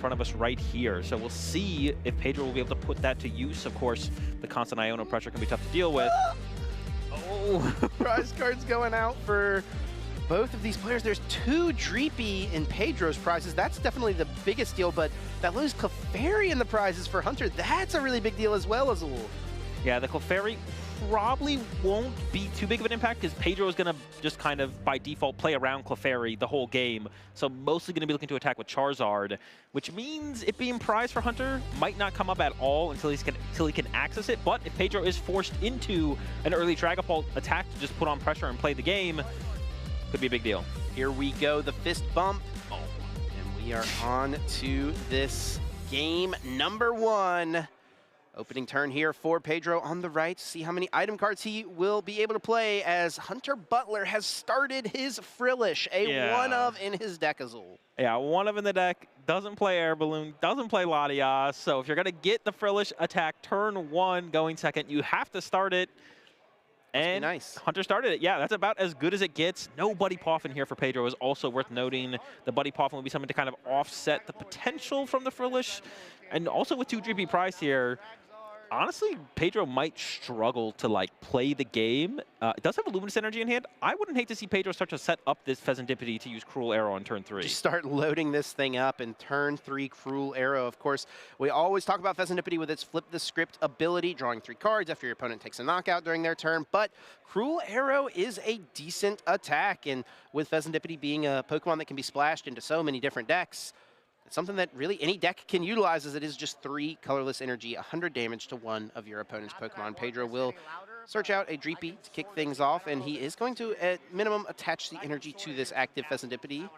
front of us right here. So we'll see if Pedro will be able to put that to use. Of course, the constant Iono pressure can be tough to deal with. Oh! Prize cards going out for both of these players. There's 2 Dreepy in Pedro's prizes. That's definitely the biggest deal, but that lose Clefairy in the prizes for Hunter, that's a really big deal as well, Azul. Yeah, the Clefairy probably won't be too big of an impact because Pedro is going to just kind of, by default, play around Clefairy the whole game. So mostly going to be looking to attack with Charizard, which means it being prized for Hunter might not come up at all until he can access it. But if Pedro is forced into an early Dragapult attack to just put on pressure and play the game, could be a big deal. Here we go, the fist bump. Oh. And we are on to this game number 1. Opening turn here for Pedro on the right. See how many item cards he will be able to play as Hunter BUTLER has started his Frillish, a one-of in his deck, Azul. Yeah, one of in the deck, doesn't play Air Balloon, doesn't play Latias. So if you're going to get the Frillish attack turn 1 going second, you have to start it. And nice. Hunter started it. Yeah, that's about as good as it gets. No Buddy Poffin here for Pedro is also worth noting. The Buddy Poffin will be something to kind of offset the potential from the Frillish. And also with 2 Dreepy prize here, honestly, Pedro might struggle to like play the game. It does have a Luminous Energy in hand. I wouldn't hate to see Pedro start to set up this Pheasantipity to use Cruel Arrow on turn 3. Just start loading this thing up in turn 3 Cruel Arrow. Of course, we always talk about Pheasantipity with its Flip the Script ability, drawing 3 cards after your opponent takes a knockout during their turn. But Cruel Arrow is a decent attack, and with Pheasantipity being a Pokemon that can be splashed into so many different decks, something that really any deck can utilize, as it is just 3 colorless energy, 100 damage to one of your opponent's Pokemon. Pedro will search out a Dreepy to kick things off, and he is going to, at minimum, attach the energy to this active Pheasantipity.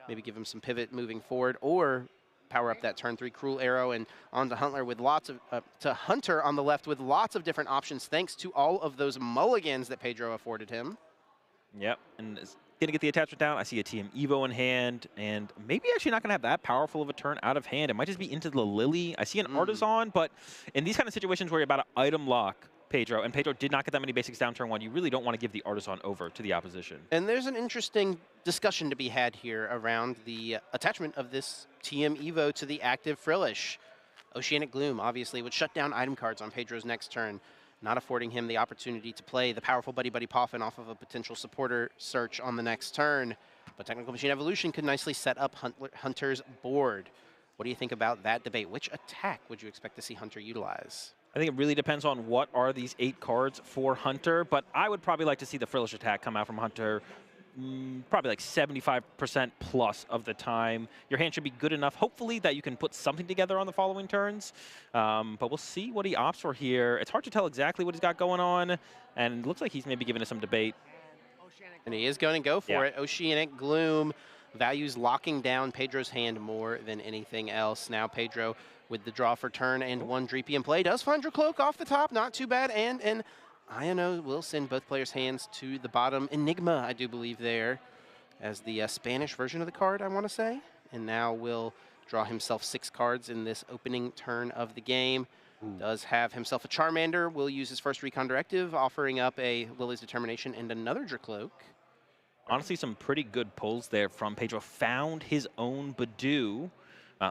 Maybe give him some pivot moving forward, or power up that turn 3 Cruel Arrow, and on to Hunter with lots of to Hunter on the left with lots of different options, thanks to all of those mulligans that Pedro afforded him. Yep, and gonna get the attachment down. I see a TM Evo in hand, and maybe actually not gonna have that powerful of a turn out of hand. It might just be into the Lily. I see an Artisan, but in these kind of situations where you're about to item lock Pedro, and Pedro did not get that many basics down turn 1, you really don't want to give the Artisan over to the opposition. And there's an interesting discussion to be had here around the attachment of this TM Evo to the active Frillish. Oceanic Gloom obviously would shut down item cards on Pedro's next turn, not affording him the opportunity to play the powerful Buddy Poffin off of a potential supporter search on the next turn. But Technical Machine Evolution could nicely set up Hunter's board. What do you think about that debate? Which attack would you expect to see Hunter utilize? I think it really depends on what are these 8 cards for Hunter, but I would probably like to see the Frillish attack come out from Hunter probably like 75% plus of the time. Your hand should be good enough, hopefully, that you can put something together on the following turns. But we'll see what he opts for here. It's hard to tell exactly what he's got going on, and it looks like he's maybe giving us some debate. And he is going to go for it. Oceanic Gloom values locking down Pedro's hand more than anything else. Now Pedro, with the draw for turn and 1 Dreepy in play, does find your Cloak off the top. Not too bad. And an Iono will send both players' hands to the bottom. Enigma, I do believe, there as the Spanish version of the card, I want to say. And now will draw himself 6 cards in this opening turn of the game. Does have himself a Charmander. Will use his first Recon Directive, offering up a Lily's Determination and another Dracloak. Honestly, some pretty good pulls there from Pedro. Found his own Badoo,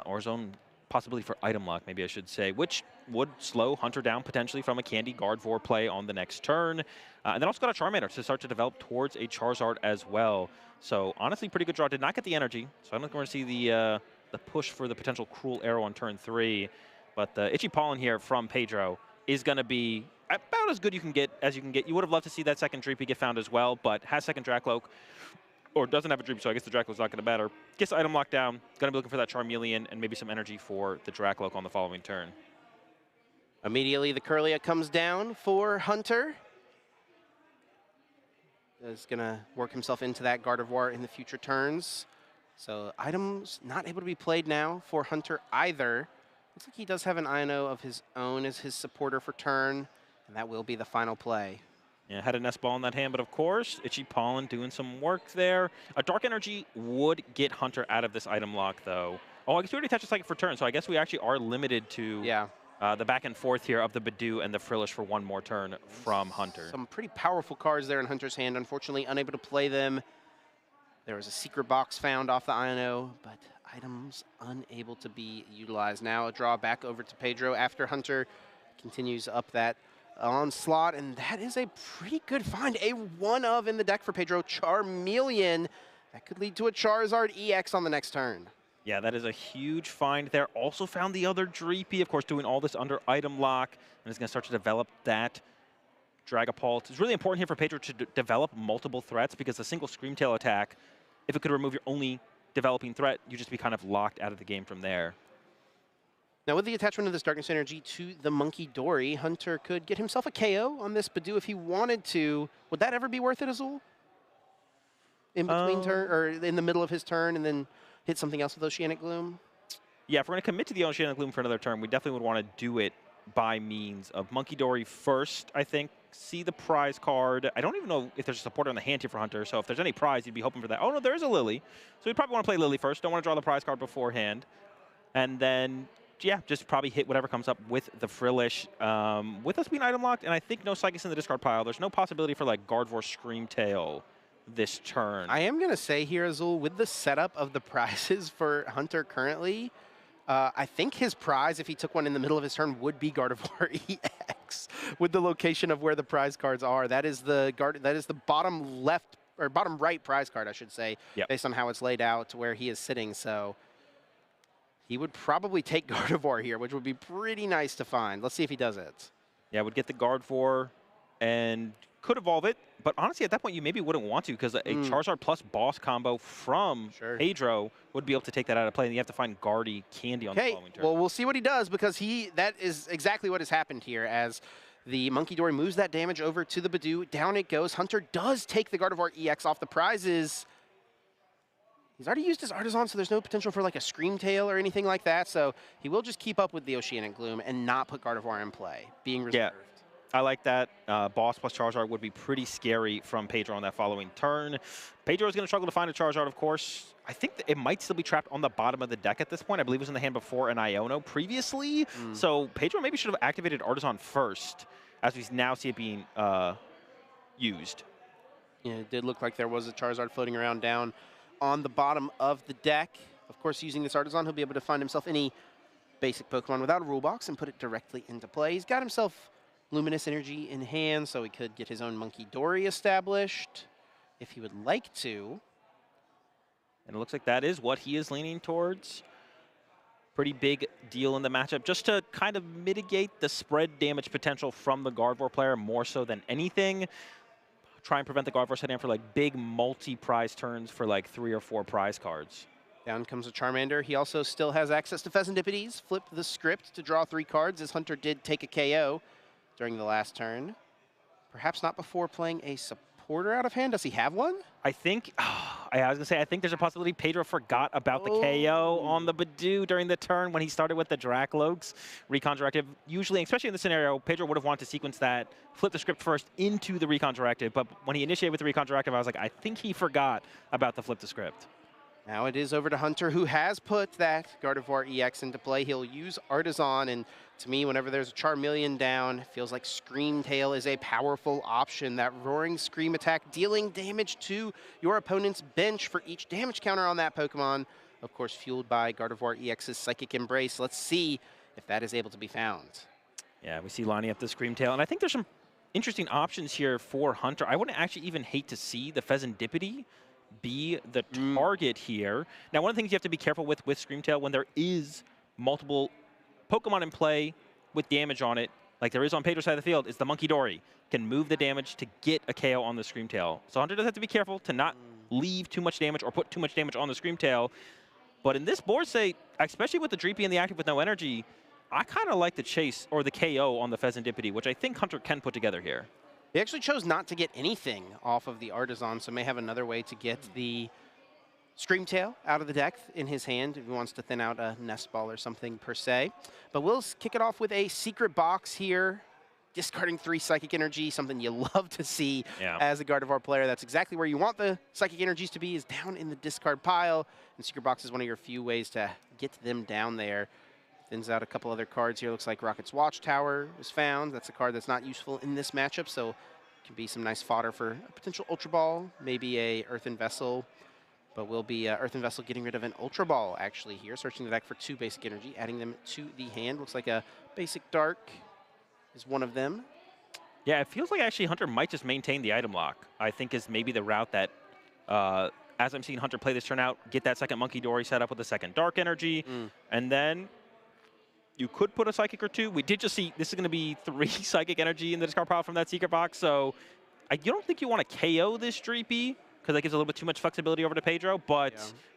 or his own possibility for item lock, maybe I should say, which would slow Hunter down potentially from a Candy Gardevoir play on the next turn. And then also got a Charmander to start to develop towards a Charizard as well. So honestly, pretty good draw. Did not get the energy, so I'm not going to see the push for the potential Cruel Arrow on turn 3. But the Itchy Pollen here from Pedro is going to be about as good as you can get. You would have loved to see that second Dreepy get found as well, but has second Dracloak, or doesn't have a Dreepy, so I guess the Dracloak's not going to matter. Gets the item locked down. Going to be looking for that Charmeleon and maybe some energy for the Dracloak on the following turn. Immediately, the Curlia comes down for Hunter. Is going to work himself into that Gardevoir in the future turns. So items not able to be played now for Hunter either. Looks like he does have an Iono of his own as his supporter for turn, and that will be the final play. Yeah, had a Nest Ball in that hand, but of course, Itchy Pollen doing some work there. A Dark Energy would get Hunter out of this item lock, though. Oh, I guess we already touched a Psychic for turn, so I guess we actually are limited to the back and forth here of the Badoo and the Frillish for 1 more turn from Hunter. Some pretty powerful cards there in Hunter's hand. Unfortunately, unable to play them. There was a secret box found off the Iono, but items unable to be utilized. Now a draw back over to Pedro after Hunter continues up that onslaught, and that is a pretty good find. A one of in the deck for Pedro, Charmeleon. That could lead to a Charizard EX on the next turn. Yeah, that is a huge find there. Also found the other Dreepy, of course, doing all this under item lock, and is going to start to develop that Dragapult. It's really important here for Pedro to develop multiple threats, because a single Screamtail attack, if it could remove your only developing threat, you just be kind of locked out of the game from there. Now with the attachment of this Darkness Energy to the Monkey Dory, Hunter could get himself a KO on this Badoo if he wanted to. Would that ever be worth it, Azul? In between turn, or in the middle of his turn, and then hit something else with Oceanic Gloom? Yeah, if we're going to commit to the Oceanic Gloom for another turn, we definitely would want to do it by means of Monkey Dory first, I think. See the prize card. I don't even know if there's a supporter on the hand here for Hunter, so if there's any prize, you'd be hoping for that. Oh, no, there is a Lily. So we'd probably want to play Lily first. Don't want to draw the prize card beforehand. And then, yeah, just probably hit whatever comes up with the Frillish. With us being item locked, and I think no Psychics in the discard pile, there's no possibility for, like, Gardevoir Screamtail this turn. I am going to say here, Azul, with the setup of the prizes for Hunter currently, I think his prize, if he took one in the middle of his turn, would be Gardevoir EX. With the location of where the prize cards are, that is the bottom left or bottom right prize card, I should say, based on how it's laid out to where he is sitting. So he would probably take Gardevoir here, which would be pretty nice to find. Let's see if he does it. Yeah, would get the Gardevoir and could evolve it, but honestly, at that point, you maybe wouldn't want to, because a Charizard plus Boss combo from Pedro would be able to take that out of play, and you have to find Guardy Candy on the following turn. Well, we'll see what he does, because that is exactly what has happened here, as the Monkey Dory moves that damage over to the Badoo. Down it goes. Hunter does take the Gardevoir EX off the prizes. He's already used his Artisan, so there's no potential for like a Screamtail or anything like that, so he will just keep up with the Oceanic Gloom and not put Gardevoir in play, being reserved. Yeah. I like that. Boss plus Charizard would be pretty scary from Pedro on that following turn. Pedro is going to struggle to find a Charizard, of course. I think that it might still be trapped on the bottom of the deck at this point. I believe it was in the hand before an Iono previously. So Pedro maybe should have activated Artisan first, as we now see it being used. Yeah, it did look like there was a Charizard floating around down on the bottom of the deck. Of course, using this Artisan, he'll be able to find himself any basic Pokemon without a rule box and put it directly into play. He's got himself Luminous Energy in hand, so he could get his own Monkey Dory established if he would like to. And it looks like that is what he is leaning towards. Pretty big deal in the matchup, just to kind of mitigate the spread damage potential from the Gardevoir player more so than anything. Try and prevent the Gardevoir setting up for like big multi-prize turns for like 3 or 4 prize cards. Down comes a Charmander. He also still has access to Phesandipides. Flipped the script to draw 3 cards, as Hunter did take a KO during the last turn. Perhaps not before playing a supporter out of hand. Does he have one? I think, I was going to say, I think there's a possibility Pedro forgot about the KO on the Badoo during the turn when he started with the Dracloaks Recon Directive. Usually, especially in this scenario, Pedro would have wanted to sequence that, flip the script first into the Recon Directive, but when he initiated with the Recon Directive, I was like, I think he forgot about the flip the script. Now it is over to Hunter, who has put that Gardevoir EX into play. He'll use Artisan, and to me, whenever there's a Charmeleon down, it feels like Screamtail is a powerful option. That Roaring Scream attack dealing damage to your opponent's bench for each damage counter on that Pokemon. Of course, fueled by Gardevoir EX's Psychic Embrace. Let's see if that is able to be found. Yeah, we see lining up the Screamtail, and I think there's some interesting options here for Hunter. I wouldn't actually even hate to see the Pheasantipede be the target here. Now, one of the things you have to be careful with Screamtail, when there is multiple Pokemon in play with damage on it, like there is on Pedro's side of the field, is the Monkey Dory. Can move the damage to get a KO on the Screamtail. So Hunter does have to be careful to not leave too much damage or put too much damage on the Screamtail. But in this board state, especially with the Dreepy and the active with no energy, I kind of like the chase or the KO on the Pheasantipede, which I think Hunter can put together here. He actually chose not to get anything off of the Artisan, so may have another way to get the Screamtail out of the deck in his hand if he wants to thin out a Nest Ball or something per se. But we'll kick it off with a secret box here, discarding 3 Psychic Energy, something you love to see as a Gardevoir player. That's exactly where you want the Psychic Energies to be, is down in the discard pile. And secret box is one of your few ways to get them down there. Thins out a couple other cards here. Looks like Rocket's Watchtower was found. That's a card that's not useful in this matchup, so it can be some nice fodder for a potential Ultra Ball, maybe a Earthen Vessel. But will be Earthen Vessel getting rid of an Ultra Ball actually here, searching the deck for 2 basic energy, adding them to the hand. Looks like a basic Dark is one of them. Yeah, it feels like actually Hunter might just maintain the item lock. I think is maybe the route that, as I'm seeing Hunter play this turn out, get that second Monkey Dory set up with a second Dark Energy, and then you could put a Psychic or 2. We did just see this is going to be 3 Psychic Energy in the discard pile from that Secret Box, so you don't think you want to KO this Dreepy, because that gives a little bit too much flexibility over to Pedro, but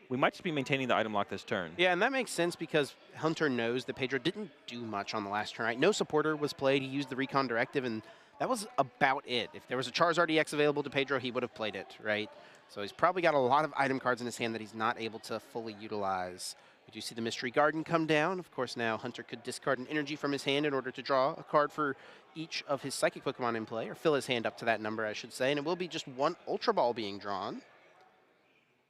we might just be maintaining the item lock this turn. Yeah, and that makes sense because Hunter knows that Pedro didn't do much on the last turn, right? No supporter was played. He used the Recon Directive, and that was about it. If there was a Charizard EX available to Pedro, he would have played it, right? So he's probably got a lot of item cards in his hand that he's not able to fully utilize. We do see the Mystery Garden come down. Of course, now Hunter could discard an energy from his hand in order to draw a card for each of his Psychic Pokemon in play, or fill his hand up to that number, I should say, and it will be just 1 Ultra Ball being drawn.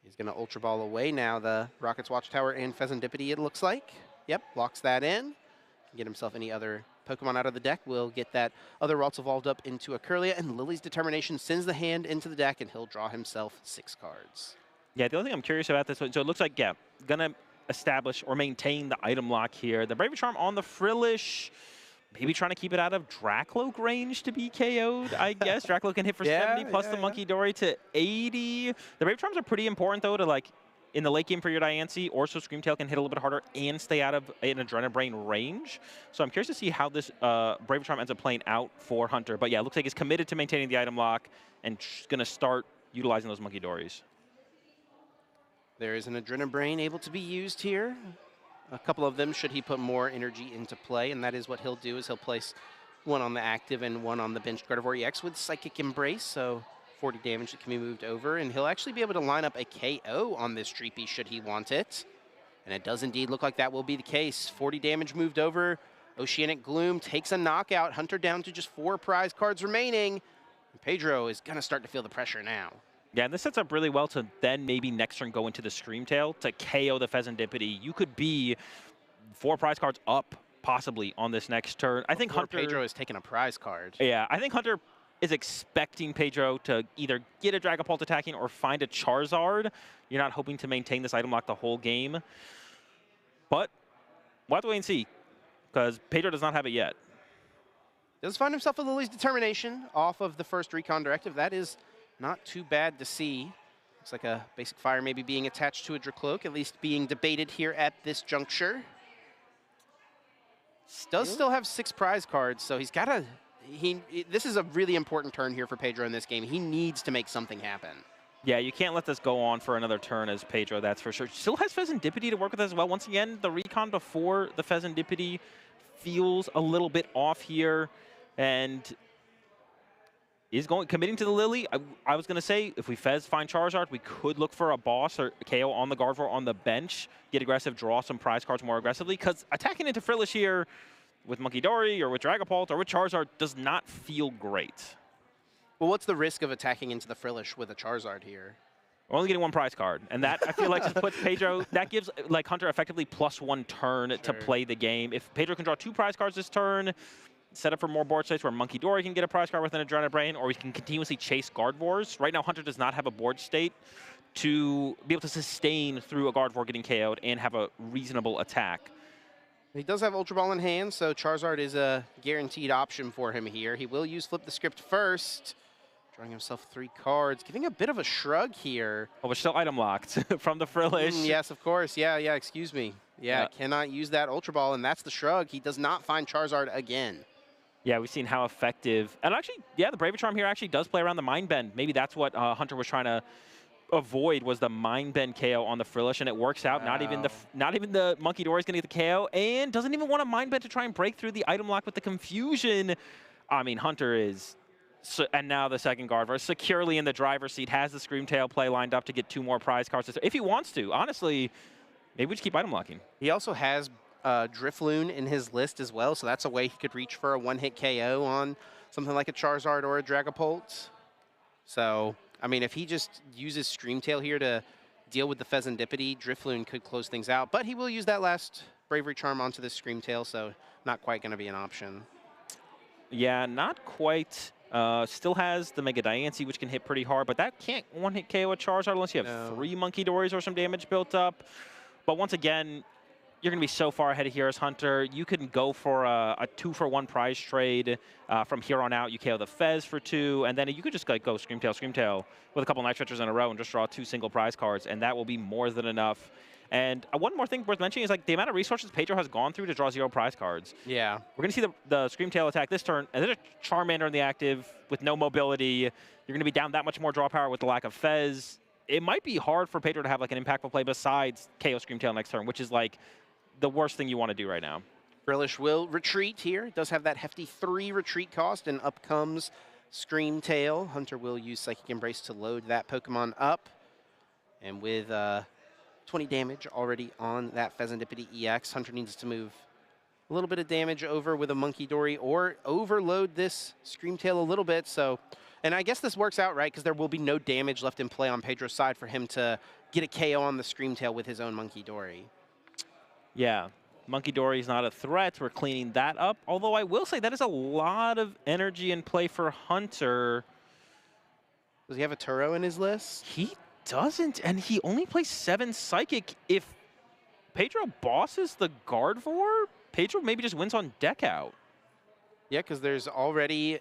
He's going to Ultra Ball away now the Rocket's Watchtower and Pheasantipity, it looks like. Yep, locks that in. Get himself any other Pokemon out of the deck. We'll get that other Ralts evolved up into a Curlia, and Lily's Determination sends the hand into the deck, and he'll draw himself 6 cards. Yeah, the only thing I'm curious about this, so it looks like, yeah, going to establish or maintain the item lock here. The Bravery Charm on the Frillish, maybe trying to keep it out of Dracloak range to be KO'd, I guess. Dracloak can hit for 70, plus the Monkey Dory to 80. The Bravery Charms are pretty important, though, to, like, in the late game for your Diancie, or so Screamtail can hit a little bit harder and stay out of an Adrenabrain range. So I'm curious to see how this Bravery Charm ends up playing out for Hunter. But yeah, it looks like he's committed to maintaining the item lock and going to start utilizing those Monkey Dories. There is an Adrenabrain able to be used here. A couple of them should he put more energy into play, and that is what he'll do, is he'll place 1 on the active and 1 on the benched Gardevoir EX with Psychic Embrace, so 40 damage that can be moved over, and he'll actually be able to line up a KO on this Dreepy should he want it. And it does indeed look like that will be the case. 40 damage moved over. Oceanic Gloom takes a knockout. Hunter down to just 4 prize cards remaining. And Pedro is going to start to feel the pressure now. Yeah, and this sets up really well to then maybe next turn go into the Screamtail to KO the Pheasantipity. You could be 4 prize cards up, possibly, on this next turn. I think Hunter... Pedro has taken a prize card. Yeah, I think Hunter is expecting Pedro to either get a Dragapult attacking or find a Charizard. You're not hoping to maintain this item lock the whole game. But we'll have to wait and see, because Pedro does not have it yet. Does find himself with Lily's Determination off of the first Recon Directive. That is not too bad to see. Looks like a basic fire maybe being attached to a Dracloak, at least being debated here at this juncture. Does still have 6 prize cards, so he's got to... This is a really important turn here for Pedro in this game. He needs to make something happen. Yeah, you can't let this go on for another turn as Pedro, that's for sure. Still has Pheasantipity to work with as well. Once again, the Recon before the Pheasantipity feels a little bit off here, and is committing to the Lily. I was going to say, if we find Charizard, we could look for a boss or a KO on the Gardevoir on the bench, get aggressive, draw some prize cards more aggressively, because attacking into Frillish here with Monkey Dory or with Dragapult or with Charizard does not feel great. Well, what's the risk of attacking into the Frillish with a Charizard here? We're only getting 1 prize card, and that I feel like just puts Pedro, that gives like Hunter effectively +1 turn to play the game. If Pedro can draw 2 prize cards this turn, set up for more board states where Monkey Dory can get a prize card with an Adrenabrain, or we can continuously chase Gardevoirs. Right now, Hunter does not have a board state to be able to sustain through a Gardevoir getting KO'd and have a reasonable attack. He does have Ultra Ball in hand, so Charizard is a guaranteed option for him here. He will use Flip the Script first, drawing himself 3 cards, giving a bit of a shrug here. Oh, we're still item locked from the Frillish. Yes, of course. Yeah, excuse me. Yeah, cannot use that Ultra Ball, and that's the shrug. He does not find Charizard again. Yeah, we've seen how effective. And actually, yeah, the Bravery Charm here actually does play around the Mind Bend. Maybe that's what Hunter was trying to avoid, was the Mind Bend KO on the Frillish, and it works out. Wow. Not even the Monkey Dory is going to get the KO, and doesn't even want a Mind Bend to try and break through the item lock with the confusion. I mean, Hunter is, and now the second Gardevoir, securely in the driver's seat, has the Screamtail play lined up to get 2 more prize cards if he wants to. Honestly, maybe we just keep item locking. He also has Drifloon in his list as well, so that's a way he could reach for a 1-hit KO on something like a Charizard or a Dragapult. So, I mean, if he just uses Screamtail here to deal with the Pheasantipity, Drifloon could close things out, but he will use that last Bravery Charm onto this Screamtail, so not quite going to be an option. Yeah, not quite. Still has the Mega Diancie, which can hit pretty hard, but that can't one-hit KO a Charizard unless you have 3 Monkey Dories or some damage built up. But once again, you're going to be so far ahead of here as Hunter. You can go for a 2-for-1 prize trade. From here on out, you KO the Fez for 2, and then you could just like go Screamtail with a couple Night Stretchers in a row and just draw 2 single prize cards, and that will be more than enough. And one more thing worth mentioning is like the amount of resources Pedro has gone through to draw 0 prize cards. Yeah. We're going to see the Screamtail attack this turn, and then a Charmander in the active with no mobility. You're going to be down that much more draw power with the lack of Fez. It might be hard for Pedro to have like an impactful play besides KO Screamtail next turn, which is like the worst thing you want to do right now. Frillish will retreat here. It does have that hefty 3 retreat cost, and up comes Screamtail. Hunter will use Psychic Embrace to load that Pokemon up. And with 20 damage already on that Pheasantipity EX, Hunter needs to move a little bit of damage over with a Monkey Dory or overload this Screamtail a little bit. So, and I guess this works out, right? Because there will be no damage left in play on Pedro's side for him to get a KO on the Screamtail with his own Monkey Dory. Yeah, Monkey Dory is not a threat. We're cleaning that up. Although I will say that is a lot of energy in play for Hunter. Does he have a Turo in his list? He doesn't, and he only plays 7 Psychic. If Pedro bosses the Gardevoir, Pedro maybe just wins on deck out. Yeah, because there's already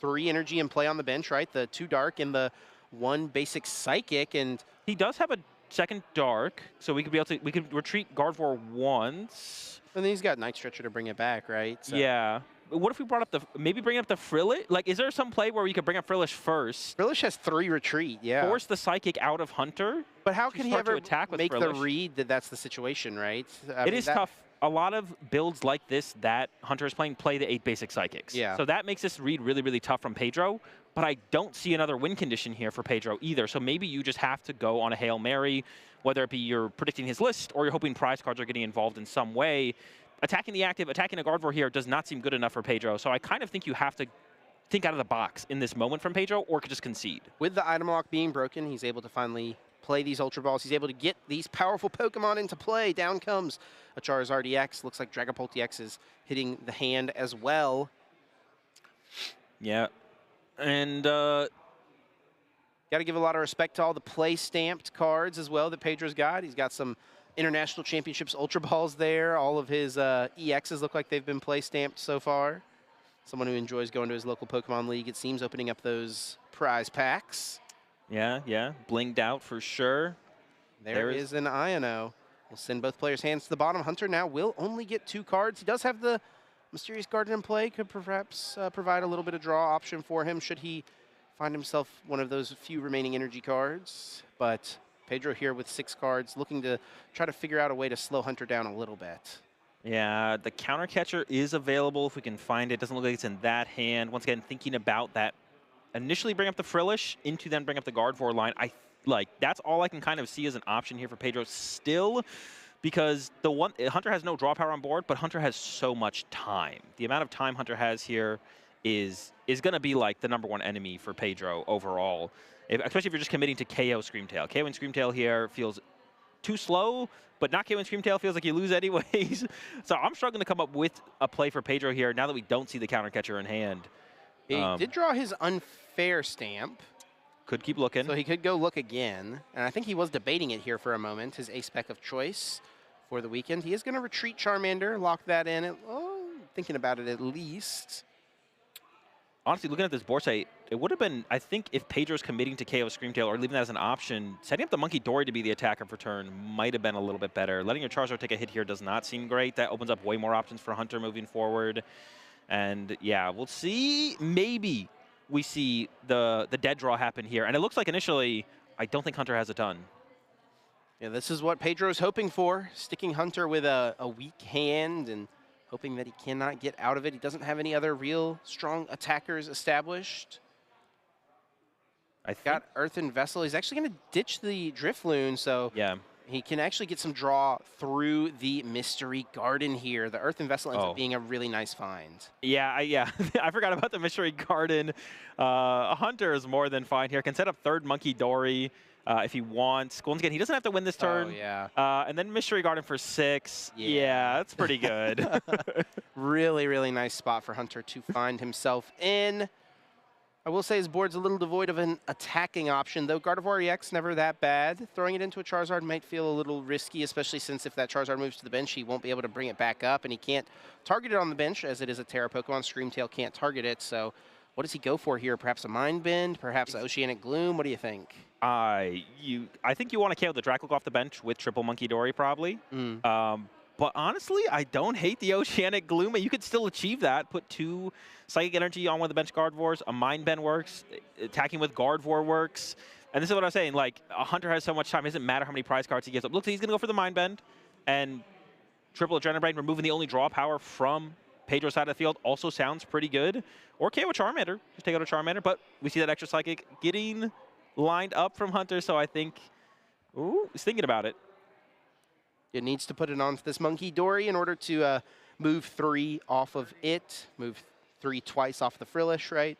3 energy in play on the bench, right? The 2 Dark and the 1 basic Psychic, and he does have a second Dark, so we could retreat Gardevoir once. And then he's got Night Stretcher to bring it back, right? So. Yeah. What if we brought up maybe bring up the Frillish? Like, is there some play where we could bring up Frillish first? Frillish has 3 retreat, yeah. Force the Psychic out of Hunter. But how can he ever make Frillish? the read that that's the situation, right? I mean, is tough. A lot of builds like this that Hunter is playing play the 8 basic Psychics. Yeah. So that makes this read really, really tough from Pedro. But I don't see another win condition here for Pedro either. So maybe you just have to go on a Hail Mary, whether it be you're predicting his list or you're hoping prize cards are getting involved in some way. Attacking the active, attacking a Gardevoir here does not seem good enough for Pedro. So I kind of think you have to think out of the box in this moment from Pedro or could just concede. With the item lock being broken, he's able to finally play these Ultra Balls. He's able to get these powerful Pokemon into play. Down comes a Charizard EX. Looks like Dragapult EX is hitting the hand as well. Yeah. And got to give a lot of respect to all the play stamped cards as well that Pedro's got. He's got some International Championships Ultra Balls there. All of his EXs look like they've been play stamped so far. Someone who enjoys going to his local Pokemon League, it seems, opening up those prize packs. Yeah, yeah. Blinged out for sure. There is an Iono. We'll send both players' hands to the bottom. Hunter now will only get 2 cards. He does have the Mysterious Garden in play. Could perhaps provide a little bit of draw option for him should he find himself one of those few remaining energy cards. But Pedro here with 6 cards, looking to try to figure out a way to slow Hunter down a little bit. Yeah, the counter catcher is available if we can find it. Doesn't look like it's in that hand. Once again, thinking about that, initially bring up the Frillish, into then bring up the Gardevoir line. That's all I can kind of see as an option here for Pedro still, because Hunter has no draw power on board, but Hunter has so much time. The amount of time Hunter has here is going to be like the #1 enemy for Pedro overall, especially if you're just committing to KO Screamtail. KO and Screamtail here feels too slow, but not KO and Screamtail feels like you lose anyways. So I'm struggling to come up with a play for Pedro here now that we don't see the counter catcher in hand. He did draw his Unfair stamp. Could keep looking. So he could go look again. And I think he was debating it here for a moment, his ace-spec of choice for the weekend. He is going to retreat Charmander, lock that in. Thinking about it at least. Honestly, looking at this board site, it would have been, I think, if Pedro's committing to KO Screamtail or leaving that as an option, setting up the Monkey Dory to be the attacker for turn might have been a little bit better. Letting your Charizard take a hit here does not seem great. That opens up way more options for Hunter moving forward. And yeah, we'll see. Maybe we see the dead draw happen here. And it looks like initially, I don't think Hunter has a ton. Yeah, this is what Pedro's hoping for, sticking Hunter with a weak hand and hoping that he cannot get out of it. He doesn't have any other real strong attackers established. Got Earthen Vessel. He's actually going to ditch the Drifloon, so yeah, he can actually get some draw through the Mystery Garden here. The Earthen Vessel ends up being a really nice find. Yeah, I forgot about the Mystery Garden. Hunter is more than fine here. Can set up 3rd Monkey Dory if he wants. Once again, he doesn't have to win this turn. Oh, yeah. And then Mystery Garden for 6. Yeah, that's pretty good. Really, really nice spot for Hunter to find himself in. I will say his board's a little devoid of an attacking option, though Gardevoir EX never that bad. Throwing it into a Charizard might feel a little risky, especially since if that Charizard moves to the bench, he won't be able to bring it back up, and he can't target it on the bench, as it is a Terra Pokemon. Screamtail can't target it, so what does he go for here? Perhaps a Mind Bend, perhaps Oceanic Gloom? What do you think? I think you want to KO the Dracolic off the bench with triple Monkey Dory, probably. But honestly, I don't hate the Oceanic Gloom. You could still achieve that. Put 2 Psychic Energy on one of the bench Gardevoirs. A Mind Bend works. Attacking with Gardevoir works. And this is what I'm saying. Like, a Hunter has so much time. It doesn't matter how many prize cards he gives up. Looks like he's going to go for the Mind Bend. And triple Adrenaline Brain, removing the only draw power from Pedro's side of the field, also sounds pretty good. Or KO a Charmander. Just take out a Charmander. But we see that extra Psychic getting lined up from Hunter. So I think, ooh, he's thinking about it. It needs to put it onto this Monkey Dory in order to move 3 off of it. Move 3 twice off the Frillish, right?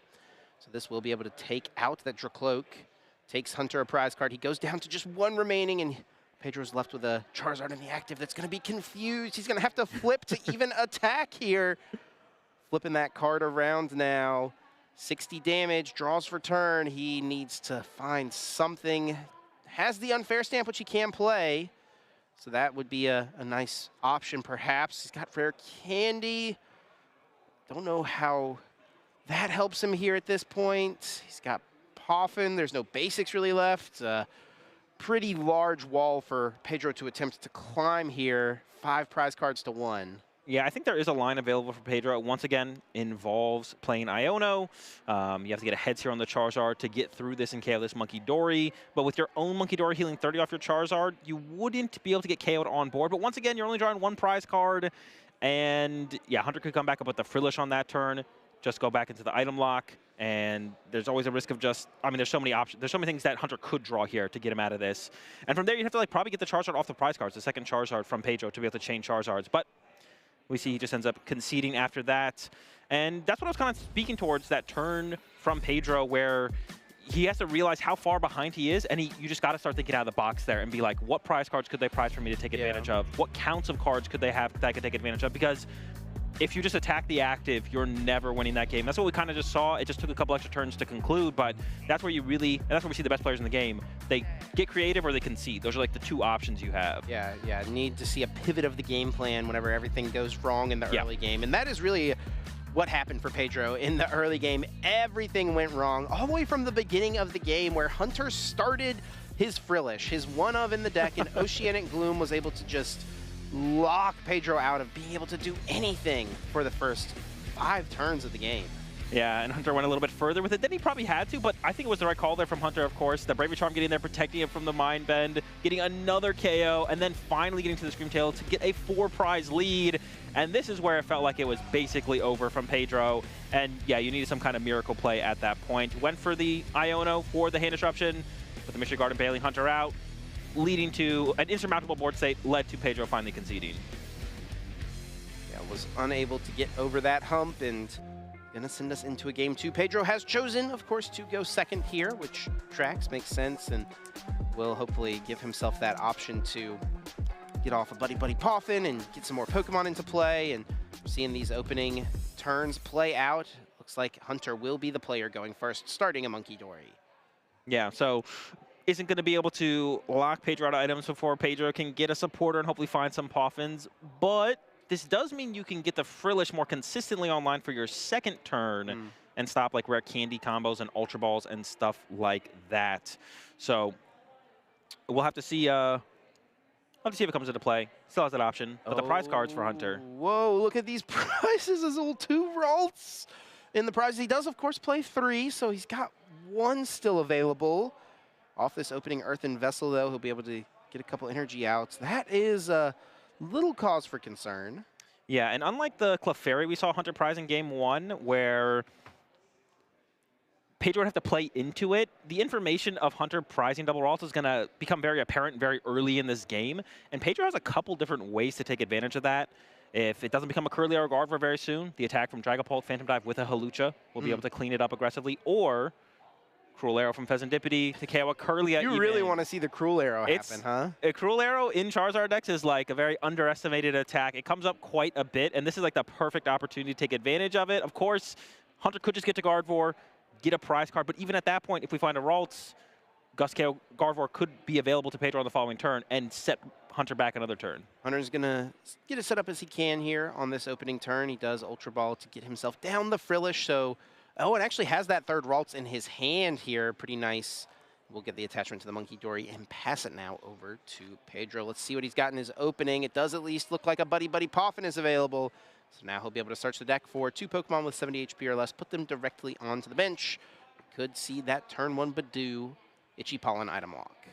So this will be able to take out that Dracloak. Takes Hunter a prize card. He goes down to just 1 remaining, and Pedro's left with a Charizard in the active that's going to be confused. He's going to have to flip to even attack here. Flipping that card around now. 60 damage, draws for turn. He needs to find something. Has the Unfair Stamp, which he can play. So that would be a nice option, perhaps. He's got Rare Candy. Don't know how that helps him here at this point. He's got Poffin. There's no basics really left. Pretty large wall for Pedro to attempt to climb here. 5 prize cards to 1. Yeah, I think there is a line available for Pedro. Once again, involves playing Iono. You have to get a heads here on the Charizard to get through this and KO this Monkey Dory. But with your own Monkey Dory healing 30 off your Charizard, you wouldn't be able to get KO'd on board. But once again, you're only drawing 1 prize card. And yeah, Hunter could come back up with the Frillish on that turn. Just go back into the item lock. And there's always a risk of just, I mean, there's so many options. There's so many things that Hunter could draw here to get him out of this. And from there, you have to like probably get the Charizard off the prize cards, the second Charizard from Pedro to be able to chain Charizards. But we see he just ends up conceding after that. And that's what I was kind of speaking towards, that turn from Pedro where he has to realize how far behind he is, and you just got to start thinking out of the box there and be like, what prize cards could they prize for me to take advantage of? What counts of cards could they have that I could take advantage of? Because if you just attack the active, you're never winning that game. That's what we kind of just saw. It just took a couple extra turns to conclude, but that's where you really, and that's where we see the best players in the game. They get creative or they concede. Those are like the 2 options you have. Yeah. Need to see a pivot of the game plan whenever everything goes wrong in the early game. And that is really what happened for Pedro in the early game. Everything went wrong all the way from the beginning of the game, where Hunter started his Frillish, his one of in the deck, and Oceanic Gloom was able to just lock Pedro out of being able to do anything for the first 5 turns of the game. Yeah, and Hunter went a little bit further with it than he probably had to, but I think it was the right call there from Hunter, of course. The Bravery Charm getting there, protecting him from the Mind Bend, getting another KO, and then finally getting to the Screamtail to get a 4 prize lead. And this is where it felt like it was basically over from Pedro. And yeah, you needed some kind of miracle play at that point. Went for the Iono for the hand disruption, with the Mystery Garden bailing Hunter out, leading to an insurmountable board state, led to Pedro finally conceding. Yeah, was unable to get over that hump, and gonna send us into a game 2. Pedro has chosen, of course, to go second here, which tracks, makes sense, and will hopefully give himself that option to get off a Buddy Poffin and get some more Pokemon into play. And we're seeing these opening turns play out. Looks like Hunter will be the player going first, starting a Monkey Dory. Yeah, so isn't going to be able to lock Pedro out of items before Pedro can get a supporter and hopefully find some Poffins, but this does mean you can get the Frillish more consistently online for your second turn and stop like Rare Candy combos and Ultra Balls and stuff like that. So we'll have to see if it comes into play. Still has that option, but the prize cards for Hunter. Whoa, look at these prizes. His little 2 Ralts in the prizes. He does, of course, play 3, so he's got 1 still available. Off this opening Earthen Vessel, though, he'll be able to get a couple energy outs. That is a little cause for concern. Yeah, and unlike the Clefairy we saw Hunter prize in game 1, where Pedro would have to play into it, the information of Hunter prizing double Ralts is going to become very apparent very early in this game. And Pedro has a couple different ways to take advantage of that. If it doesn't become a Curly or Gardevoir very soon, the attack from Dragapult, Phantom Dive with a Hawlucha will be able to clean it up aggressively, or Cruel Arrow from Pheasantipity to KO a Curly. You really want to see the Cruel Arrow happen, huh? A Cruel Arrow in Charizard decks is like a very underestimated attack. It comes up quite a bit, and this is like the perfect opportunity to take advantage of it. Of course, Hunter could just get to Gardevoir, get a prize card. But even at that point, if we find a Ralts, Guscale Gardevoir could be available to Pedro on the following turn and set Hunter back another turn. Hunter's going to get as set up as he can here on this opening turn. He does Ultra Ball to get himself down the Frillish. So, oh, it actually has that third Ralts in his hand here. Pretty nice. We'll get the attachment to the Monkey Dory and pass it now over to Pedro. Let's see what he's got in his opening. It does at least look like a Buddy Buddy Poffin is available. So now he'll be able to search the deck for 2 Pokemon with 70 HP or less, put them directly onto the bench. Could see that turn 1 Badoo Itchy Pollen item lock.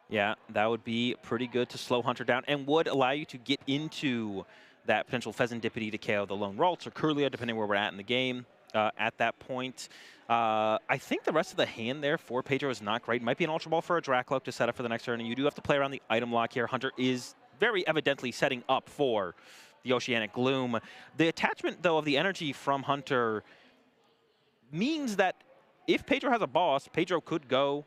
Yeah, that would be pretty good to slow Hunter down and would allow you to get into that potential Pheasantipity to KO the lone Ralts or Curlia, depending where we're at in the game at that point. I think the rest of the hand there for Pedro is not great. Might be an Ultra Ball for a Dracloak to set up for the next turn, and you do have to play around the item lock here. Hunter is very evidently setting up for the Oceanic Gloom. The attachment, though, of the energy from Hunter means that if Pedro has a boss, Pedro could go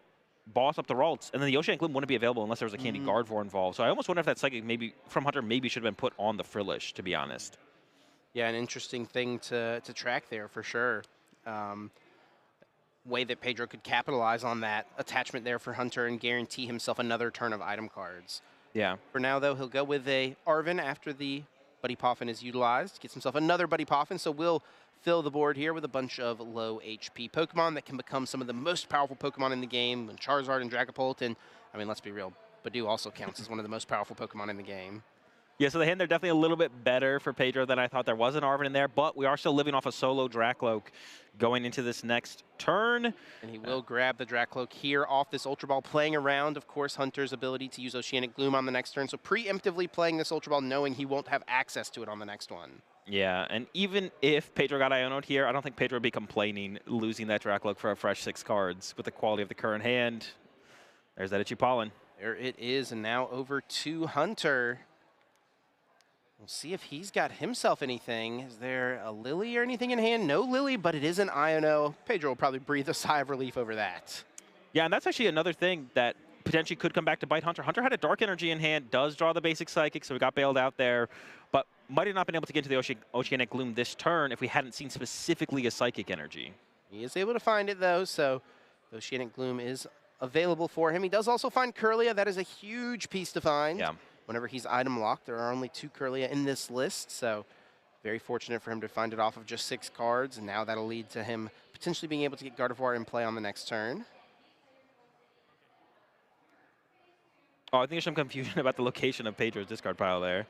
boss up the Ralts, and then the Oceanic Gloom wouldn't be available unless there was a Candy Gardevoir involved. So I almost wonder if that Psychic maybe from Hunter maybe should have been put on the Frillish, to be honest. Yeah, an interesting thing to track there for sure. Way that Pedro could capitalize on that attachment there for Hunter and guarantee himself another turn of item cards. Yeah. For now, though, he'll go with a Arven after the Buddy Poffin is utilized. Gets himself another Buddy Poffin, so we'll fill the board here with a bunch of low HP Pokemon that can become some of the most powerful Pokemon in the game, and Charizard and Dragapult, and, I mean, let's be real, Badoo also counts as one of the most powerful Pokemon in the game. Yeah, so the hand, they're definitely a little bit better for Pedro than I thought. There was an Arven in there, but we are still living off a solo Dracloak going into this next turn. And he will grab the Dracloak here off this Ultra Ball, playing around, of course, Hunter's ability to use Oceanic Gloom on the next turn. So preemptively playing this Ultra Ball, knowing he won't have access to it on the next one. Yeah, and even if Pedro got Iono'd here, I don't think Pedro would be complaining losing that Dracloak for a fresh 6 cards with the quality of the current hand. There's that Itchy Pollen. There it is, and now over to Hunter. We'll see if he's got himself anything. Is there a Lily or anything in hand? No Lily, but it is an Iono. Pedro will probably breathe a sigh of relief over that. Yeah, and that's actually another thing that potentially could come back to bite Hunter. Hunter had a Dark Energy in hand, does draw the basic Psychic, so we got bailed out there, but might have not been able to get into the Oceanic Gloom this turn if we hadn't seen specifically a Psychic Energy. He is able to find it, though, so the Oceanic Gloom is available for him. He does also find Curlia. That is a huge piece to find. Yeah. Whenever he's item locked, there are only 2 Curlia in this list, so very fortunate for him to find it off of just 6 cards, and now that'll lead to him potentially being able to get Gardevoir in play on the next turn. Oh, I think there's some confusion about the location of Pedro's discard pile there.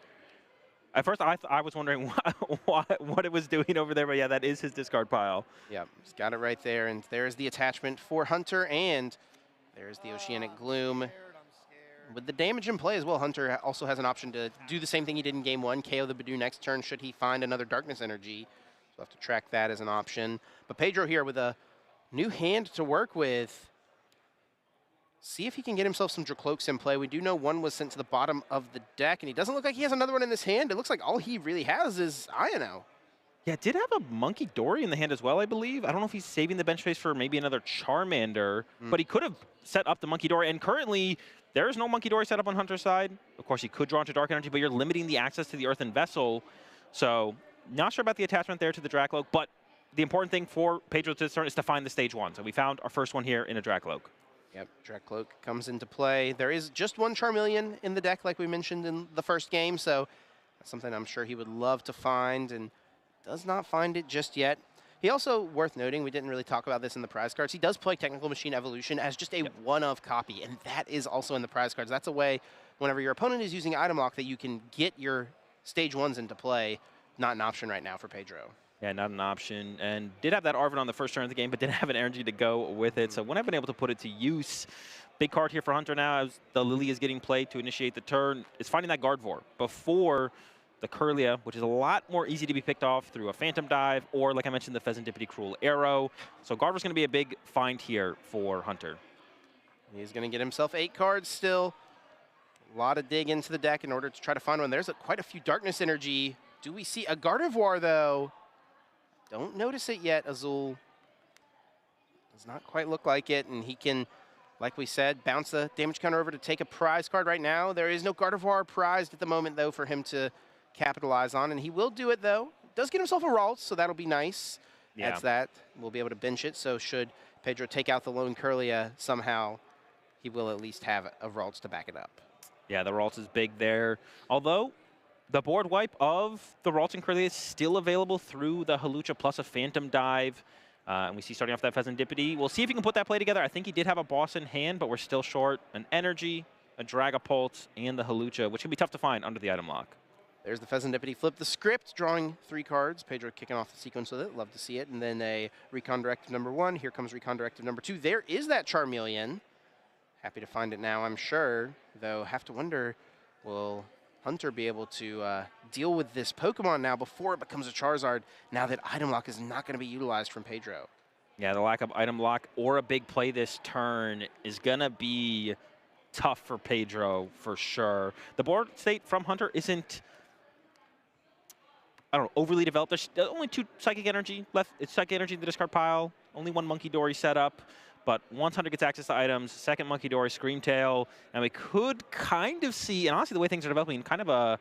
At first, I was wondering what it was doing over there, but yeah, that is his discard pile. Yeah, he's got it right there, and there's the attachment for Hunter, and there's the Oceanic Gloom. With the damage in play as well, Hunter also has an option to do the same thing he did in Game 1, KO the Badoo next turn should he find another Darkness Energy. So we'll have to track that as an option. But Pedro here with a new hand to work with. See if he can get himself some Dracloaks in play. We do know one was sent to the bottom of the deck, and he doesn't look like he has another one in this hand. It looks like all he really has is Iono. Yeah, it did have a Monkey Dory in the hand as well, I believe. I don't know if he's saving the bench space for maybe another Charmander, but he could have set up the Monkey Dory, and currently there is no Monkey Dory set up on Hunter's side. Of course, he could draw into Dark Energy, but you're limiting the access to the Earthen Vessel, so not sure about the attachment there to the Dracloak, but the important thing for Pedro this turn is to find the stage 1. So we found our first one here in a Dracloak. Yep, Dracloak comes into play. There is just 1 Charmeleon in the deck, like we mentioned in the first game, so that's something I'm sure he would love to find, and does not find it just yet. He also, worth noting, we didn't really talk about this in the prize cards, he does play Technical Machine Evolution as just a one-of copy, and that is also in the prize cards. That's a way, whenever your opponent is using item lock, that you can get your stage 1s into play. Not an option right now for Pedro. Yeah, not an option, and did have that Arven on the first turn of the game, but didn't have an energy to go with it, so when I've been able to put it to use. Big card here for Hunter now as the Lily is getting played to initiate the turn. Is finding that Gardevoir before the Curlia, which is a lot more easy to be picked off through a Phantom Dive or, like I mentioned, the Pheasantipity Cruel Arrow. So Gardevoir's going to be a big find here for Hunter. He's going to get himself 8 cards still. A lot of dig into the deck in order to try to find one. There's quite a few Darkness Energy. Do we see a Gardevoir, though? Don't notice it yet, Azul. Does not quite look like it, and he can, like we said, bounce the damage counter over to take a prize card right now. There is no Gardevoir prized at the moment, though, for him to capitalize on, and he will do it, though. Does get himself a Ralts, so that'll be nice. Yeah. adds that. We'll be able to bench it, so should Pedro take out the lone Curlia somehow, he will at least have a Ralts to back it up. Yeah, the Ralts is big there. Although, the board wipe of the Ralts and Curly is still available through the Hawlucha plus a Phantom Dive. And we see starting off that Pheasantipity. We'll see if he can put that play together. I think he did have a boss in hand, but we're still short an Energy, a Dragapult, and the Hawlucha, which can be tough to find under the item lock. There's the Pheasantipity. Flip the script, drawing 3 cards. Pedro kicking off the sequence with it. Love to see it. And then a Recon Directive number 1. Here comes Recon Directive number 2. There is that Charmeleon. Happy to find it now, I'm sure. Though, have to wonder, will Hunter be able to deal with this Pokemon now before it becomes a Charizard, now that item lock is not going to be utilized from Pedro? Yeah, the lack of item lock or a big play this turn is going to be tough for Pedro for sure. The board state from Hunter isn't, I don't know, overly developed. There's only 2 Psychic Energy left. It's Psychic Energy in the discard pile. Only 1 Monkey Dory set up. But once Hunter gets access to items, second Monkey Dory, Screamtail, and we could kind of see, and honestly the way things are developing, kind of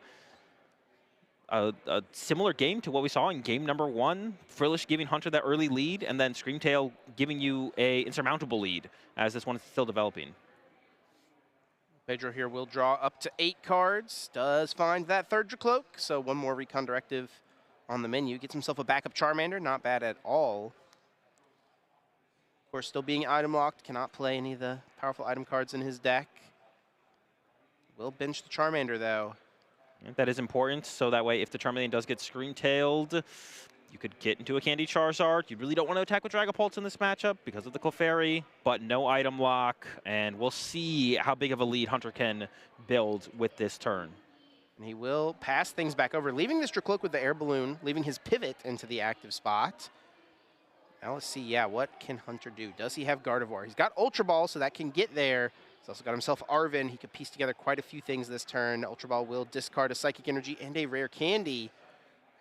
a similar game to what we saw in game number 1. Frillish giving Hunter that early lead, and then Screamtail giving you a insurmountable lead as this one is still developing. Pedro here will draw up to 8 cards. Does find that third Dracloak, so 1 more Recon Directive on the menu. Gets himself a backup Charmander, not bad at all. Of course, still being item locked, cannot play any of the powerful item cards in his deck. Will bench the Charmander, though. That is important, so that way if the Charmeleon does get Screamtailed, you could get into a Candy Charizard. You really don't want to attack with Dragapults in this matchup because of the Clefairy, but no item lock, and we'll see how big of a lead Hunter can build with this turn. And he will pass things back over, leaving this Dracloak with the Air Balloon, leaving his pivot into the active spot. Now let's see, yeah, what can Hunter do? Does he have Gardevoir? He's got Ultra Ball, so that can get there. He's also got himself Arven. He could piece together quite a few things this turn. Ultra Ball will discard a Psychic Energy and a Rare Candy.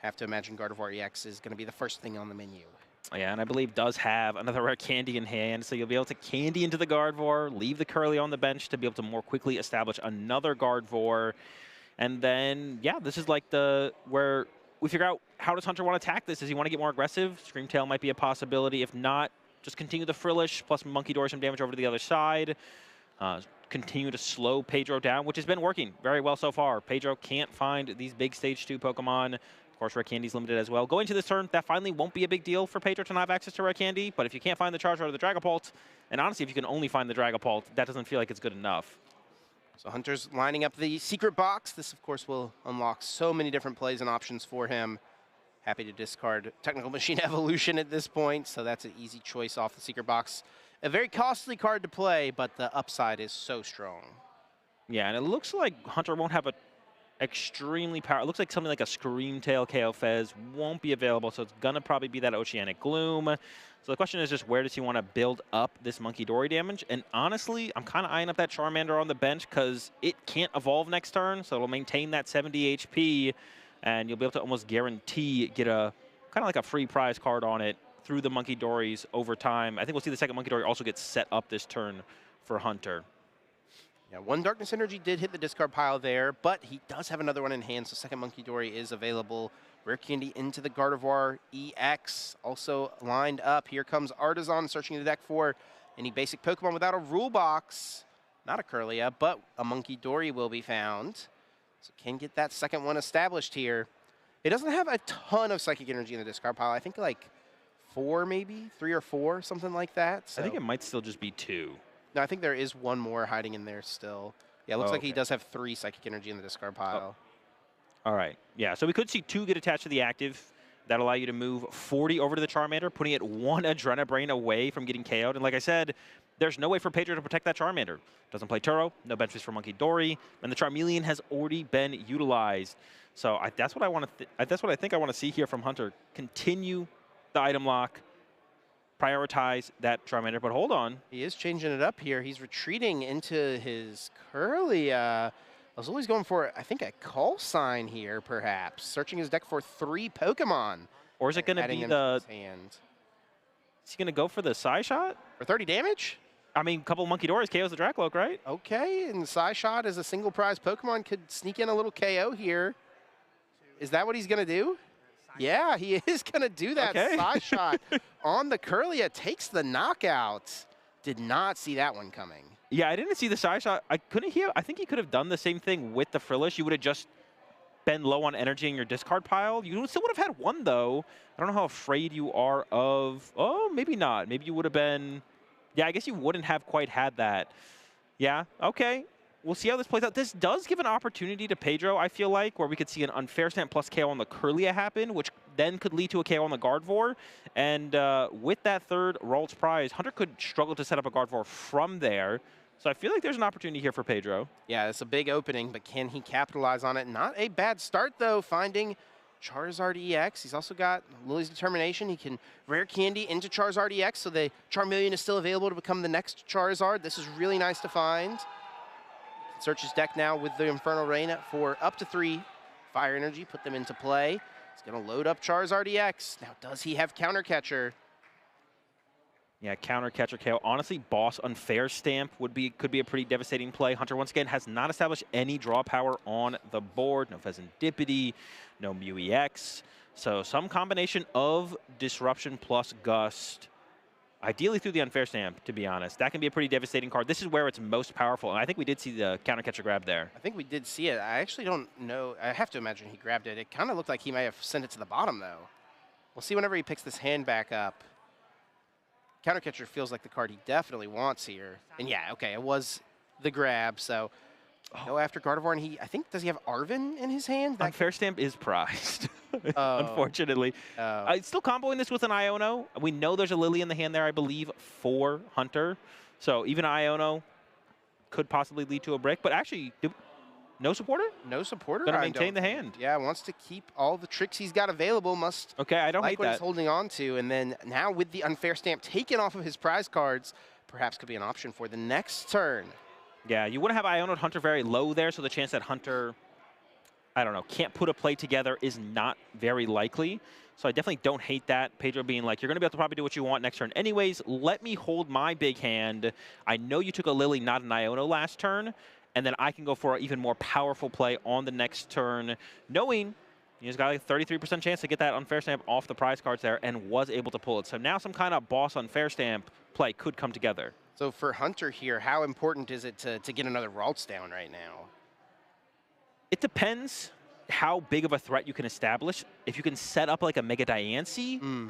Have to imagine Gardevoir EX is going to be the first thing on the menu. Yeah, and I believe does have another Rare Candy in hand, so you'll be able to Candy into the Gardevoir, leave the Curly on the bench to be able to more quickly establish another Gardevoir. And then, yeah, this is like where we figure out, how does Hunter want to attack this? Does he want to get more aggressive? Screamtail might be a possibility. If not, just continue the Frillish, plus Monkey Dory some damage over to the other side. Continue to slow Pedro down, which has been working very well so far. Pedro can't find these big Stage 2 Pokemon. Of course, Rare Candy's limited as well. Going to this turn, that finally won't be a big deal for Pedro to not have access to Rare Candy, but if you can't find the Charizard or the Dragapult, and honestly, if you can only find the Dragapult, that doesn't feel like it's good enough. So Hunter's lining up the secret box. This, of course, will unlock so many different plays and options for him. Happy to discard Technical Machine Evolution at this point, so that's an easy choice off the secret box. A very costly card to play, but the upside is so strong. Yeah, and it looks like Hunter won't have a extremely powerful. It looks like something like a Screamtail KO Fez won't be available, so it's gonna probably be that Oceanic Gloom. So the question is just, where does he want to build up this Monkey Dory damage? And honestly, I'm kind of eyeing up that Charmander on the bench because it can't evolve next turn, so it'll maintain that 70 HP, and you'll be able to almost guarantee get a kind of like a free prize card on it through the Monkey Dories over time. I think we'll see the second Monkey Dory also get set up this turn for Hunter. Yeah, 1 Darkness Energy did hit the discard pile there, but he does have another one in hand, so second Monkey Dory is available. Rare Candy into the Gardevoir EX, also lined up. Here comes Artisan searching the deck for any basic Pokemon without a rule box. Not a Curlia, but a Monkey Dory will be found. So can get that second one established here. It doesn't have a ton of Psychic Energy in the discard pile. I think like 4 maybe, 3 or 4, something like that. So. I think it might still just be 2. No, I think there is 1 more hiding in there still. Yeah, it looks like okay. he does have 3 Psychic Energy in the discard pile. All right. Yeah, so we could see 2 get attached to the active. That'll allow you to move 40 over to the Charmander, putting it 1 Adrenabrain away from getting KO'd. And like I said, there's no way for Pedro to protect that Charmander. Doesn't play Turo, no bench for Monkey Dory, and the Charmeleon has already been utilized. So that's what I want to. That's what I think I want to see here from Hunter. Continue the item lock, prioritize that Charmander, but hold on. He is changing it up here. He's retreating into his Curlia. I was always going for, I think, a call sign here, perhaps. Searching his deck for 3 Pokemon. Or is it going to be the... Is he going to go for the Psy Shot? For 30 damage? I mean, a couple Monkey Dories KOs the Dracloak, right? Okay, and Psy Shot as a single prize Pokemon could sneak in a little KO here. Is that what he's going to do? Yeah, he is going to do that Okay. side shot on the Curlia. Takes the knockout. Did not see that one coming. Yeah, I didn't see the side shot. I think he could have done the same thing with the Frillish. You would have just been low on energy in your discard pile. You still would have had one, though. I don't know how afraid you are of... Oh, maybe not. Maybe you would have been... Yeah, I guess you wouldn't have quite had that. Yeah, okay. We'll see how this plays out. This does give an opportunity to Pedro, I feel like, where we could see an unfair stamp plus KO on the Curlia happen, which then could lead to a KO on the Gardevoir. And with that third Ralts prize, Hunter could struggle to set up a Gardevoir from there. So I feel like there's an opportunity here for Pedro. Yeah, it's a big opening, but can he capitalize on it? Not a bad start, though, finding Charizard EX. He's also got Lily's Determination. He can rare candy into Charizard EX, so the Charmeleon is still available to become the next Charizard. This is really nice to find. Search his deck now with the Infernal Rain for up to 3 Fire Energy. Put them into play. He's going to load up Charizard EX. Now, does he have Counter Catcher? Yeah, Counter Catcher KO. Honestly, Boss Unfair Stamp could be a pretty devastating play. Hunter, once again, has not established any draw power on the board. No Pheasantipity, no Mew EX. So some combination of Disruption plus Gust. Ideally through the Unfair Stamp, to be honest. That can be a pretty devastating card. This is where it's most powerful, and I think we did see the Counter Catcher grab there. I think we did see it. I actually don't know. I have to imagine he grabbed it. It kind of looked like he may have sent it to the bottom, though. We'll see whenever he picks this hand back up. Counter Catcher feels like the card he definitely wants here. And yeah, okay, it was the grab, so go after Gardevoir, and I think, does he have Arven in his hand? Unfair Stamp is prized, unfortunately. It's still comboing this with an Iono. We know there's a Lily in the hand there, I believe, for Hunter. So even Iono could possibly lead to a break. But actually, no supporter? No supporter. Gonna maintain the hand. Yeah, wants to keep all the tricks he's got available. Must okay, I don't like hate what that. He's holding on to, and then now with the Unfair Stamp taken off of his prize cards, perhaps could be an option for the next turn. Yeah, you wouldn't have Iono'd Hunter very low there, so the chance that Hunter, I don't know, can't put a play together is not very likely. So I definitely don't hate that. Pedro being like, you're going to be able to probably do what you want next turn anyways. Let me hold my big hand. I know you took a Lily, not an Iono last turn, and then I can go for an even more powerful play on the next turn, knowing he's got like a 33% chance to get that Unfair Stamp off the prize cards there and was able to pull it. So now some kind of Boss Unfair Stamp play could come together. So for Hunter here, how important is it to get another Ralts down right now? It depends how big of a threat you can establish. If you can set up like a Mega Diancie,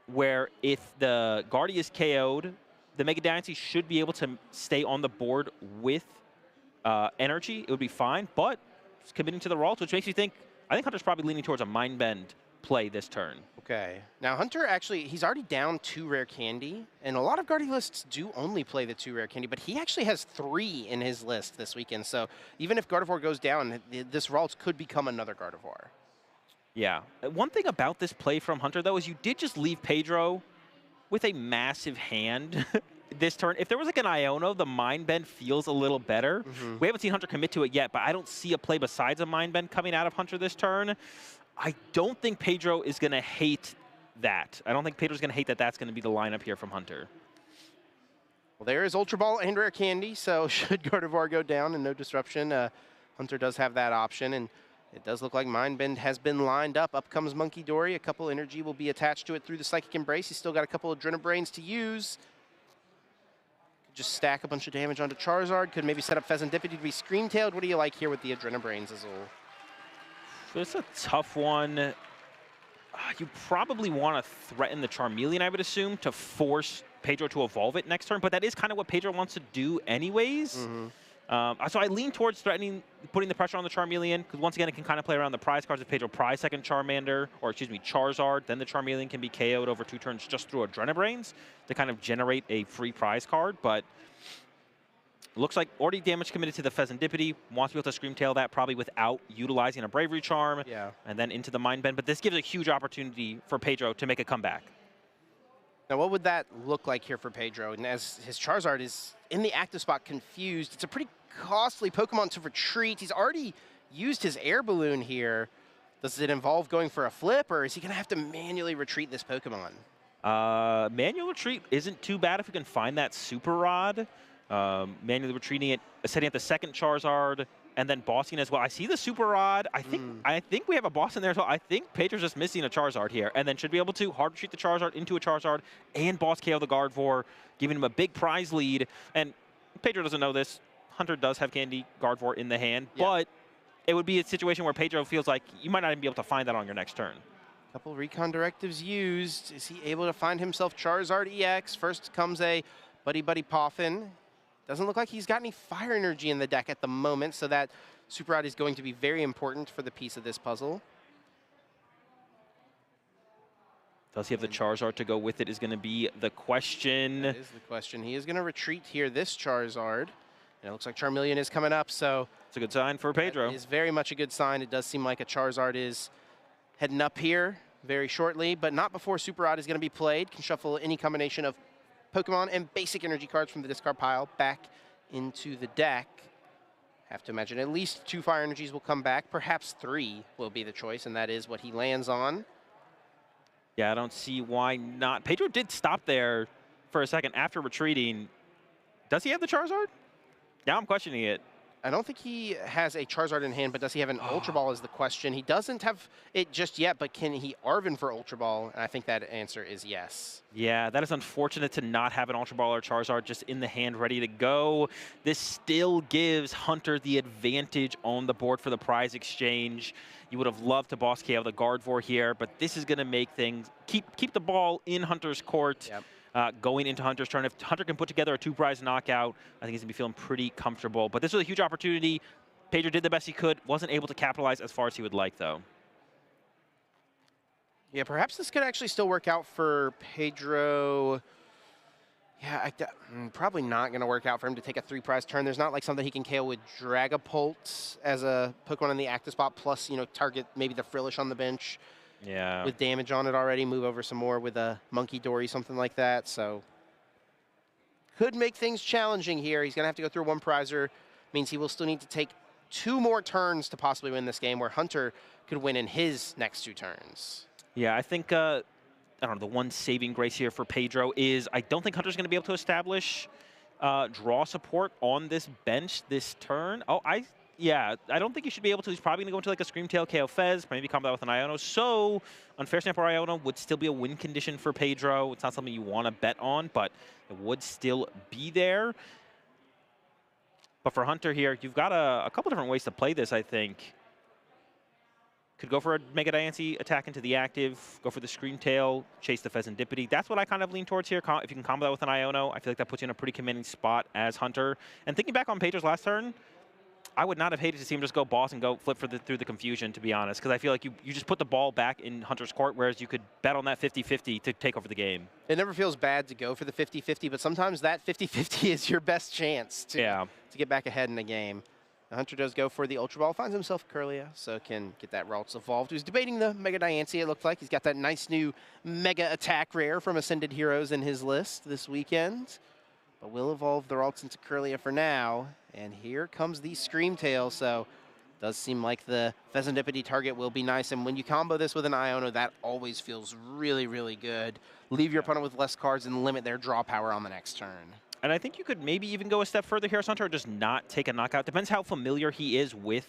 where if the Guardy is KO'd, the Mega Diancie should be able to stay on the board with energy, it would be fine. But it's committing to the Ralts, which makes you think, I think Hunter's probably leaning towards a Mind Bend play this turn. Okay. Now Hunter actually, he's already down 2 rare candy, and a lot of Guardy lists do only play the 2 rare candy, but he actually has 3 in his list this weekend. So even if Gardevoir goes down, this Ralts could become another Gardevoir. Yeah. One thing about this play from Hunter, though, is you did just leave Pedro with a massive hand this turn. If there was like an Iono, the Mind Bend feels a little better. We haven't seen Hunter commit to it yet, but I don't see a play besides a Mind Bend coming out of Hunter this turn. I don't think Pedro is going to hate that. I don't think Pedro's going to hate that that's going to be the lineup here from Hunter. Well, there is Ultra Ball and Rare Candy, so should Gardevoir go down and no disruption, Hunter does have that option, and it does look like Mind Bend has been lined up. Up comes Monkey Dory. A couple energy will be attached to it through the Psychic Embrace. He's still got a couple of Adrenabrains to use. Just stack a bunch of damage onto Charizard. Could maybe set up Pheasantipity to be Scream-tailed. What do you like here with the Adrenabrains as well? It's a tough one. You probably want to threaten the Charmeleon, I would assume, to force Pedro to evolve it next turn, but that is kind of what Pedro wants to do anyways. So I lean towards threatening, putting the pressure on the Charmeleon, because once again, it can kind of play around the prize cards. If Pedro prize second Charmander, or excuse me, Charizard, then the Charmeleon can be KO'd over 2 turns just through Adrenabrains to kind of generate a free prize card, but looks like already damage committed to the Pheasantipity. Wants to be able to Scream-tail that probably without utilizing a Bravery Charm. Yeah. And then into the Mind Bend. But this gives a huge opportunity for Pedro to make a comeback. Now, what would that look like here for Pedro? And as his Charizard is in the active spot confused, it's a pretty costly Pokemon to retreat. He's already used his Air Balloon here. Does it involve going for a flip, or is he going to have to manually retreat this Pokemon? Manual retreat isn't too bad if you can find that Super Rod. Manually retreating it, setting up the second Charizard, and then bossing as well. I see the Super Rod. I think we have a boss in there as well. I think Pedro's just missing a Charizard here, and then should be able to hard retreat the Charizard into a Charizard and boss KO the Gardevoir, giving him a big prize lead. And Pedro doesn't know this. Hunter does have Candy Gardevoir in the hand, but it would be a situation where Pedro feels like you might not even be able to find that on your next turn. Couple recon directives used. Is he able to find himself Charizard EX? First comes a Buddy Poffin. Doesn't look like he's got any fire energy in the deck at the moment, so that Super Rod is going to be very important for the piece of this puzzle. Does he have the Charizard to go with it is going to be the question. That is the question. He is going to retreat here, this Charizard. And it looks like Charmeleon is coming up, so... It's a good sign for Pedro. It is very much a good sign. It does seem like a Charizard is heading up here very shortly, but not before Super Rod is going to be played. Can shuffle any combination of Pokemon and basic energy cards from the discard pile back into the deck. Have to imagine at least 2 fire energies will come back. Perhaps 3 will be the choice, and that is what he lands on. Yeah, I don't see why not. Pedro did stop there for a second after retreating. Does he have the Charizard? Now I'm questioning it. I don't think he has a Charizard in hand, but does he have an Ultra Ball is the question. He doesn't have it just yet, but can he Arven for Ultra Ball? And I think that answer is yes. Yeah, that is unfortunate to not have an Ultra Ball or Charizard just in the hand ready to go. This still gives Hunter the advantage on the board for the prize exchange. You would have loved to boss KO the Gardevoir here, but this is going to make things keep the ball in Hunter's court. Yep. Going into Hunter's turn. If Hunter can put together a 2-prize knockout, I think he's going to be feeling pretty comfortable. But this was a huge opportunity. Pedro did the best he could. Wasn't able to capitalize as far as he would like, though. Yeah, perhaps this could actually still work out for Pedro. Yeah, probably not going to work out for him to take a 3-prize turn. There's not like something he can KO with Dragapult as a Pokemon in the active spot, plus, you know, target maybe the Frillish on the bench. Yeah. With damage on it already, move over some more with a Monkey Dory, something like that. So could make things challenging here. He's going to have to go through a 1-prizer. Means he will still need to take 2 more turns to possibly win this game, where Hunter could win in his next 2 turns. Yeah, I think, I don't know, the one saving grace here for Pedro is I don't think Hunter's going to be able to establish draw support on this bench this turn. Yeah, I don't think he should be able to. He's probably going to go into like a Screamtail, KO Fez, maybe combo that with an Iono. So, Unfair Snap or Iono would still be a win condition for Pedro. It's not something you want to bet on, but it would still be there. But for Hunter here, you've got a couple different ways to play this, I think. Could go for a Mega Diancie, attack into the active, go for the Screamtail, chase the Fezandipity. That's what I kind of lean towards here. If you can combo that with an Iono, I feel like that puts you in a pretty commanding spot as Hunter. And thinking back on Pedro's last turn, I would not have hated to see him just go boss and go flip through the confusion, to be honest, because I feel like you just put the ball back in Hunter's court, whereas you could bet on that 50-50 to take over the game. It never feels bad to go for the 50-50, but sometimes that 50-50 is your best chance to get back ahead in the game. The Hunter does go for the Ultra Ball, finds himself Curlia, so can get that Ralts evolved. He was debating the Mega Diancie, it looked like. He's got that nice new Mega Attack rare from Ascended Heroes in his list this weekend. But we'll evolve the Ralts into Curlia for now. And here comes the Screamtail, so does seem like the Fezandipity target will be nice. And when you combo this with an Iono, that always feels really, really good. Leave your opponent with less cards and limit their draw power on the next turn. And I think you could maybe even go a step further here, Hunter, or just not take a knockout. Depends how familiar he is with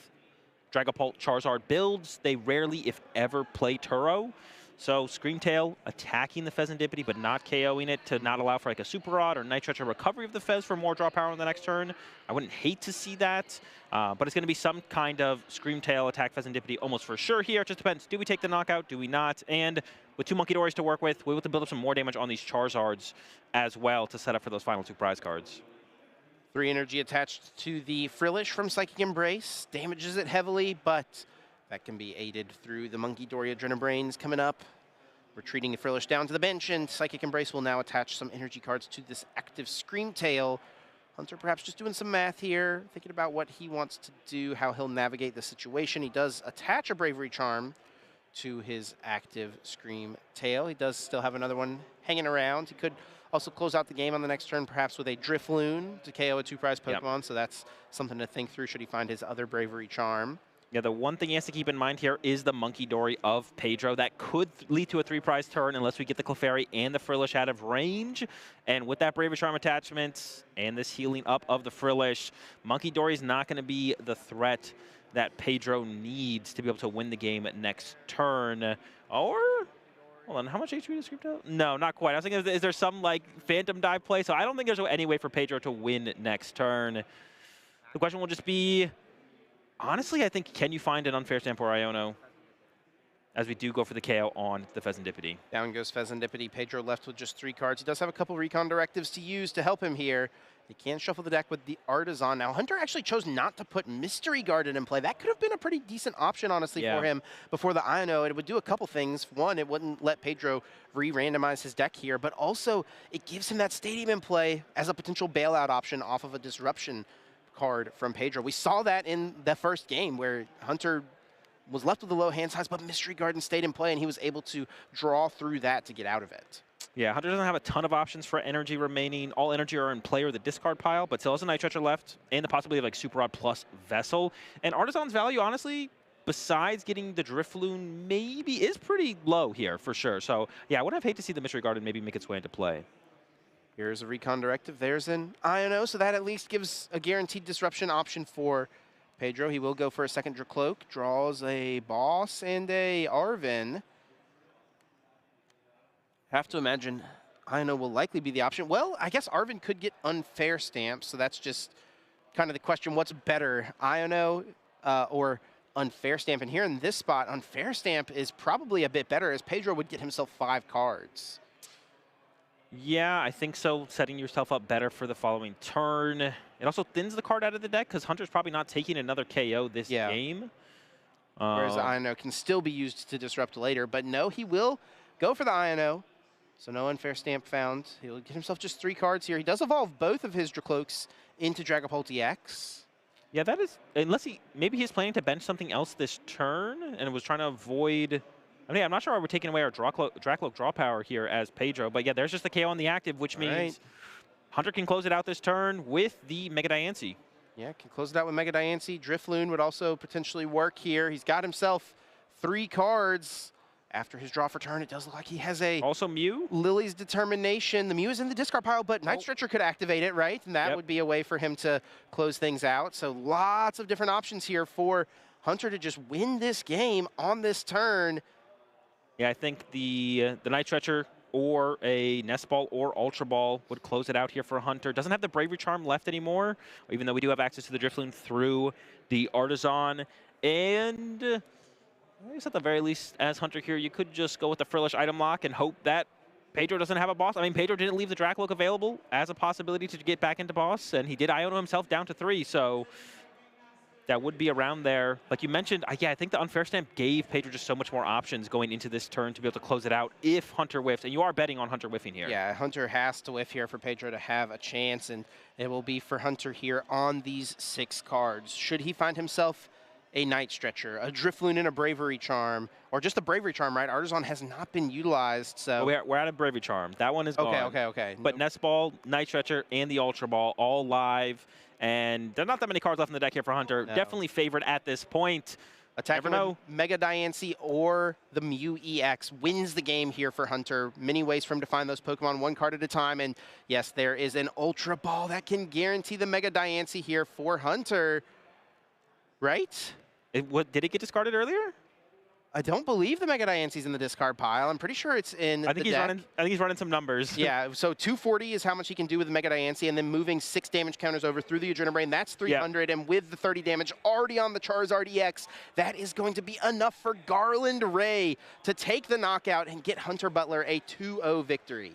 Dragapult Charizard builds. They rarely, if ever, play Turo. So Screamtail attacking the Fezandipity, but not KOing it to not allow for like a Super Rod or Night Stretcher recovery of the Fez for more draw power on the next turn. I wouldn't hate to see that, but it's going to be some kind of Screamtail attack Fezandipity almost for sure here. It just depends. Do we take the knockout? Do we not? And with 2 Monkey Dories to work with, we're able to build up some more damage on these Charizards as well to set up for those final 2 prize cards. 3 energy attached to the Frillish from Psychic Embrace. Damages it heavily, but that can be aided through the Monkey Dory Adrenabrains coming up. Retreating the Frillish down to the bench, and Psychic Embrace will now attach some energy cards to this active Screamtail. Hunter perhaps just doing some math here, thinking about what he wants to do, how he'll navigate the situation. He does attach a Bravery Charm to his active Screamtail. He does still have another one hanging around. He could also close out the game on the next turn, perhaps with a Drifloon to KO a 2-prize Pokemon, so that's something to think through should he find his other Bravery Charm. Yeah, the one thing he has to keep in mind here is the Monkey Dory of Pedro. That could lead to a 3-prize turn unless we get the Clefairy and the Frillish out of range. And with that Bravery Charm attachment and this healing up of the Frillish, Monkey Dory is not going to be the threat that Pedro needs to be able to win the game next turn. Or, hold on, how much HP does Script out? No, not quite. I was thinking, is there some like Phantom Dive play? So I don't think there's any way for Pedro to win next turn. The question will just be, honestly, I think, can you find an Unfair Stamp or Iono as we do go for the KO on the Pheasantipede? Down goes Pheasantipede. Pedro left with just 3 cards. He does have a couple recon directives to use to help him here. He can shuffle the deck with the Artisan. Now, Hunter actually chose not to put Mystery Garden in play. That could have been a pretty decent option, honestly, for him before the Iono. It would do a couple things. One, it wouldn't let Pedro re-randomize his deck here, but also it gives him that Stadium in play as a potential bailout option off of a Disruption card from Pedro. We saw that in the first game where Hunter was left with a low hand size, but Mystery Garden stayed in play, and he was able to draw through that to get out of it. Yeah, Hunter doesn't have a ton of options for energy remaining. All energy are in play or the discard pile, but still has a Night Stretcher left and the possibility of like Super Rod plus Vessel. And Artisan's value, honestly, besides getting the Drifloon, maybe is pretty low here for sure. So yeah, I would have hate to see the Mystery Garden maybe make its way into play. Here's a recon directive. There's an Iono, so that at least gives a guaranteed disruption option for Pedro. He will go for a second Dracloak, draws a Boss and a Arven. Have to imagine Iono will likely be the option. Well, I guess Arven could get Unfair Stamp, so that's just kind of the question. What's better, Iono or Unfair Stamp? And here in this spot, Unfair Stamp is probably a bit better, as Pedro would get himself 5 cards. Yeah, I think so. Setting yourself up better for the following turn. It also thins the card out of the deck because Hunter's probably not taking another KO this game. Whereas the Iono can still be used to disrupt later. But no, he will go for the Iono. So no Unfair Stamp found. He'll get himself just 3 cards here. He does evolve both of his Dracloaks into Dragapult EX. Yeah, that is, unless maybe he's planning to bench something else this turn and was trying to avoid. I mean, I'm not sure why we're taking away our Dracloak draw power here as Pedro, but yeah, there's just the KO on the active, which means Hunter can close it out this turn with the Mega Diancie. Yeah, can close it out with Mega Diancie. Drifloon would also potentially work here. He's got himself 3 cards. After his draw for turn, it does look like he has a... Also Mew? Lily's Determination. The Mew is in the discard pile, but Night Stretcher could activate it, right? And that would be a way for him to close things out. So lots of different options here for Hunter to just win this game on this turn. Yeah, I think the Night Stretcher or a Nest Ball or Ultra Ball would close it out here for Hunter. Doesn't have the Bravery Charm left anymore, even though we do have access to the Drifloon through the Artisan. And... I guess at the very least, as Hunter here, you could just go with the Frillish item lock and hope that Pedro doesn't have a boss. I mean, Pedro didn't leave the Dracloak available as a possibility to get back into boss, and he did Iono himself down to 3, so that would be around there. Like you mentioned, yeah, I think the Unfair Stamp gave Pedro just so much more options going into this turn to be able to close it out if Hunter whiffs, and you are betting on Hunter whiffing here. Yeah, Hunter has to whiff here for Pedro to have a chance, and it will be for Hunter here on these 6 cards. Should he find himself a Night Stretcher, a Drifloon and a Bravery Charm, or just a Bravery Charm, right? Artisan has not been utilized, so... Well, we're out of Bravery Charm. That one is gone. Okay. But Nest Ball, Night Stretcher, and the Ultra Ball all live, and there are not that many cards left in the deck here for Hunter. No. Definitely favored at this point. Attacking with Mega Diancie or the Mew EX wins the game here for Hunter. Many ways for him to find those Pokemon 1 card at a time, and yes, there is an Ultra Ball that can guarantee the Mega Diancie here for Hunter, right? Did it get discarded earlier? I don't believe the Mega Diancie's in the discard pile. I'm pretty sure it's in the deck. I think he's running some numbers. Yeah, so 240 is how much he can do with the Mega Diancie, and then moving 6 damage counters over through the Adrenabrain. That's 300, and with the 30 damage already on the Charizard EX, that is going to be enough for Garland Ray to take the knockout and get Hunter Butler a 2-0 victory.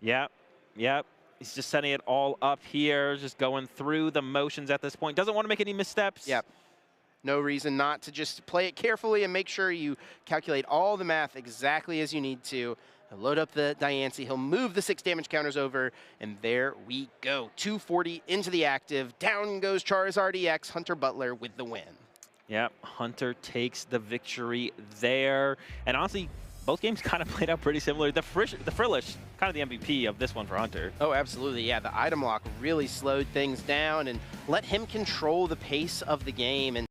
Yep. He's just setting it all up here, just going through the motions at this point. Doesn't want to make any missteps. Yep. No reason not to just play it carefully and make sure you calculate all the math exactly as you need to. He'll load up the Diancie, he'll move the 6 damage counters over, and there we go. 240 into the active. Down goes Charizard EX, Hunter Butler with the win. Yep, Hunter takes the victory there. And honestly, both games kind of played out pretty similar. The Frillish, kind of the MVP of this one for Hunter. Oh, absolutely. Yeah, the item lock really slowed things down and let him control the pace of the game. And